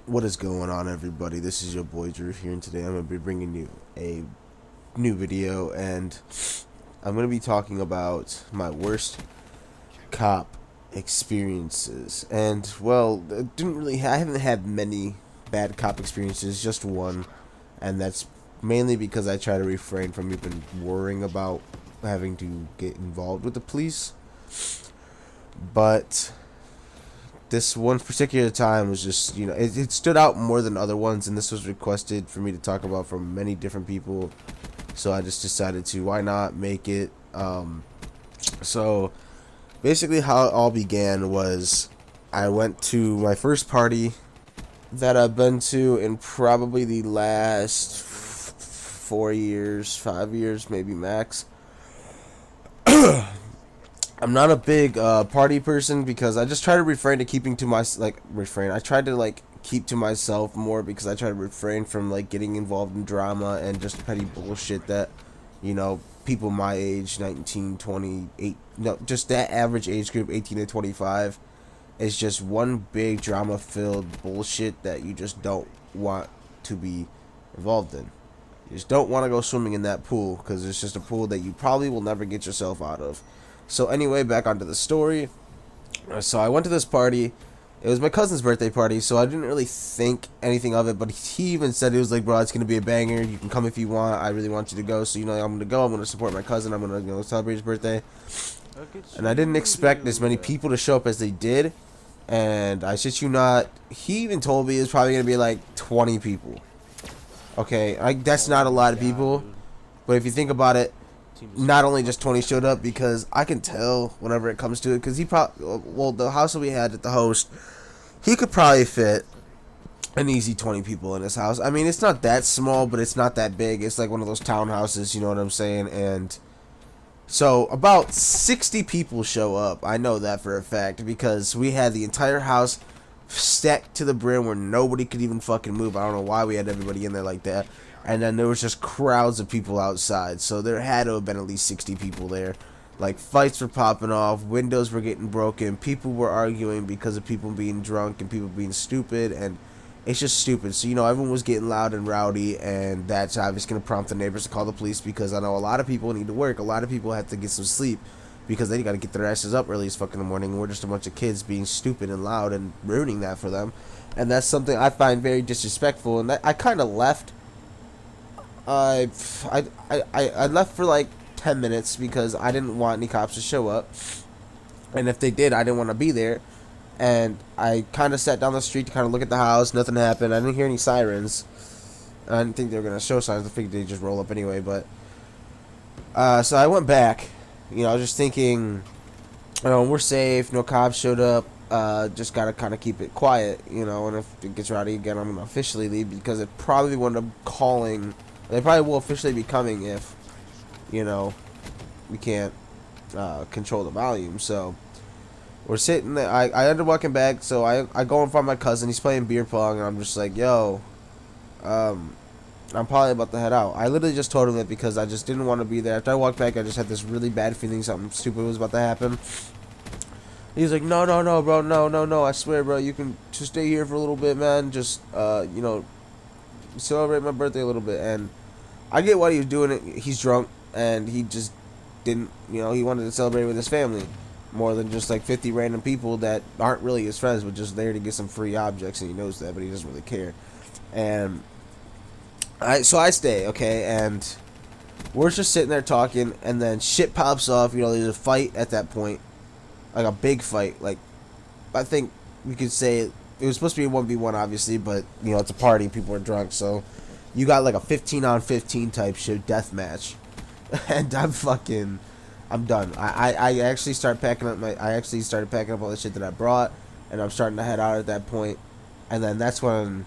What is going on, everybody? This is your boy Drew here, and today I'm going to be bringing you a new video, and I'm going to be talking about my worst cop experiences. And well, I haven't had many bad cop experiences, just one, and that's mainly because I try to refrain from even worrying about having to get involved with the police. But this one particular time was just, it stood out more than other ones, and this was requested for me to talk about from many different people, so I just decided to, why not make it. So basically how it all began was I went to my first party that I've been to in probably the last 4 years, 5 years, maybe max. I'm not a big party person because I just try to refrain to keeping to my refrain. I try to keep to myself more because I try to refrain from getting involved in drama and just petty bullshit that people my age, 19, 28, no, just that average age group, 18 to 25, is just one big drama filled bullshit that you just don't want to be involved in. You just don't want to go swimming in that pool because it's just a pool that you probably will never get yourself out of. So anyway, back onto the story. So I went to this party. It was my cousin's birthday party, so I didn't really think anything of it, but he even said, it was like, bro, it's going to be a banger. You can come if you want. I really want you to go. So, I'm going to go. I'm going to support my cousin. I'm going to celebrate his birthday. And I didn't expect as many people to show up as they did. And I shit you not, he even told me it was probably going to be like 20 people. Okay, that's not a lot of people. But if you think about it, not only just 20 showed up, because I can tell whenever it comes to it, because he probably, well, the house that we had at the host, he could probably fit an easy 20 people in his house. I mean, it's not that small, but it's not that big. It's like one of those townhouses, you know what I'm saying? And so about 60 people show up. I know that for a fact because we had the entire house stacked to the brim where nobody could even fucking move. I don't know why we had everybody in there like that. And then there was just crowds of people outside, so there had to have been at least 60 people there. Like, fights were popping off, windows were getting broken, people were arguing because of people being drunk and people being stupid, and it's just stupid. So, everyone was getting loud and rowdy, and that's obviously going to prompt the neighbors to call the police, because I know a lot of people need to work, a lot of people have to get some sleep, because they got to get their asses up early as fuck in the morning, and we're just a bunch of kids being stupid and loud and ruining that for them. And that's something I find very disrespectful, and I kind of left. I left for like 10 minutes because I didn't want any cops to show up, and if they did, I didn't want to be there. And I kind of sat down the street to kind of look at the house. Nothing happened. I didn't hear any sirens. I didn't think they were gonna show signs. I figured they'd just roll up anyway. But so I went back. I was just thinking, we're safe. No cops showed up. Just gotta kind of keep it quiet, and if it gets rowdy again, I'm gonna officially leave, because it probably wound up calling. They probably will officially be coming if, we can't control the volume. So we're sitting there. I ended up walking back, so I go and find my cousin. He's playing beer pong, and I'm just like, yo, I'm probably about to head out. I literally just told him that because I just didn't want to be there. After I walked back, I just had this really bad feeling something stupid was about to happen. He's like, no, bro, no, I swear, bro, you can just stay here for a little bit, man. Just, celebrate my birthday a little bit. And I get why he was doing it. He's drunk, and he just didn't, he wanted to celebrate with his family more than just like 50 random people that aren't really his friends, but just there to get some free objects, and he knows that, but he doesn't really care. And so I stay, okay, and we're just sitting there talking, and then shit pops off. There's a fight at that point, like a big fight. Like, I think we could say it was supposed to be a 1v1, obviously, but it's a party, people are drunk, so you got like a 15 on 15 type shit death match. And I'm done. I actually started packing up all the shit that I brought, and I'm starting to head out at that point. And then that's when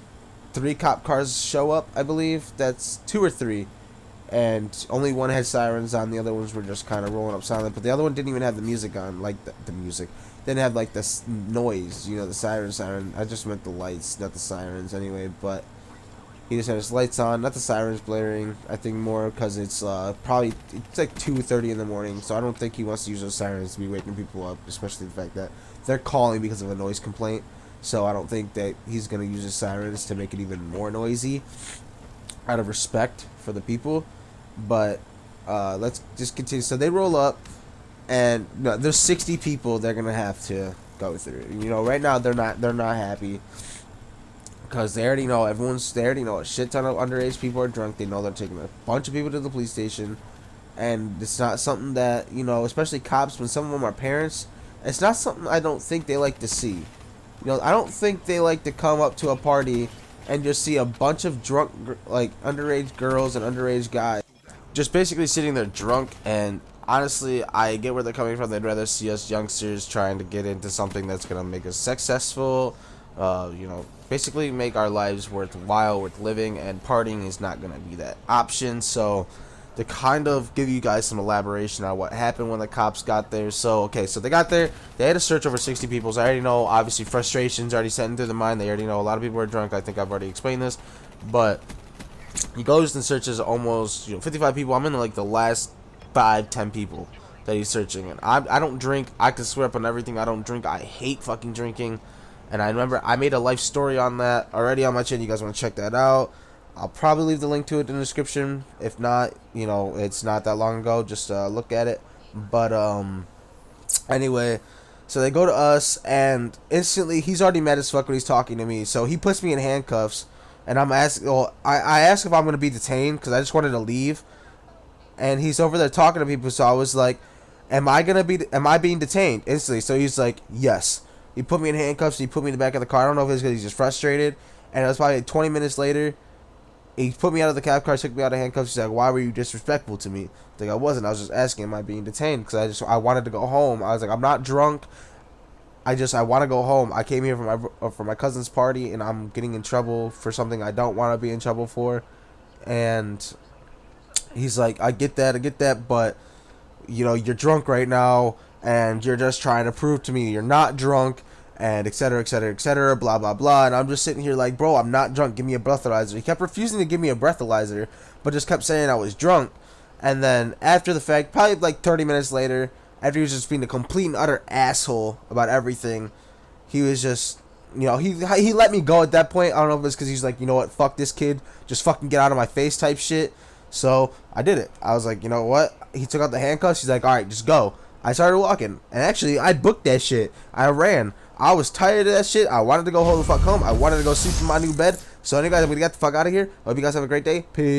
3 cop cars show up, I believe. That's 2 or 3. And only one had sirens on, the other ones were just kind of rolling up silent. But the other one didn't even have the music on, like the music. Didn't have like this noise, the siren. I just meant the lights, not the sirens anyway. But he just had his lights on, not the sirens blaring. I think more because it's probably, it's like 2:30 in the morning. So I don't think he wants to use those sirens to be waking people up, especially the fact that they're calling because of a noise complaint. so I don't think that he's gonna use his sirens to make it even more noisy out of respect for the people. But let's just continue. So they roll up, and no, there's 60 people they're gonna have to go through. You know, right now they're not happy because they already know they already know a shit ton of underage people are drunk. They know they're taking a bunch of people to the police station, and it's not something that, you know, especially cops, when some of them are parents, it's not something I don't think they like to see. You know, I don't think they like to come up to a party and just see a bunch of drunk, like, underage girls and underage guys just basically sitting there drunk. And honestly, I get where they're coming from. They'd rather see us youngsters trying to get into something that's going to make us successful, you know, basically make our lives worthwhile, worth living, and partying is not going to be that option. So to kind of give you guys some elaboration on what happened when the cops got there. So, okay, so they got there. They had to search over 60 people. So I already know, obviously, frustration's already set into their mind. They already know a lot of people are drunk. I think I've already explained this. But he goes and searches almost, 55 people. I'm in, like, the last 5-10 people that he's searching. And I don't drink. I can swear up on everything. I don't drink. I hate fucking drinking. And I remember I made a life story on that already on my channel. You guys want to check that out. I'll probably leave the link to it in the description. If not, it's not that long ago. Just look at it. But anyway, so they go to us, and instantly he's already mad as fuck when he's talking to me. So he puts me in handcuffs, and I'm asking. Well, I asked if I'm gonna be detained because I just wanted to leave, and he's over there talking to people. So I was like, Am I being detained instantly? So he's like, yes. He put me in handcuffs. He put me in the back of the car. I don't know if it's because he's just frustrated. And it was probably like 20 minutes later. He put me out of the cab car, took me out of handcuffs. He's like, why were you disrespectful to me? I think I wasn't. I was just asking, am I being detained? Because I wanted to go home. I was like, I'm not drunk. I want to go home. I came here for my cousin's party, and I'm getting in trouble for something I don't want to be in trouble for. And he's like, I get that, but, you're drunk right now, and you're just trying to prove to me you're not drunk, and et cetera, et cetera, et cetera, blah, blah, blah. And I'm just sitting here like, bro, I'm not drunk. Give me a breathalyzer. He kept refusing to give me a breathalyzer, but just kept saying I was drunk. And then after the fact, probably like 30 minutes later, after he was just being a complete and utter asshole about everything, he was just, he let me go at that point. I don't know if it's because he's like, you know what, fuck this kid, just fucking get out of my face type shit. So I did it. I was like, you know what? He took out the handcuffs. He's like, all right, just go. I started walking, and actually, I booked that shit. I ran. I was tired of that shit. I wanted to go the fuck home. I wanted to go sleep in my new bed. So anyway, guys, I'm gonna get the fuck out of here. Hope you guys have a great day. Peace.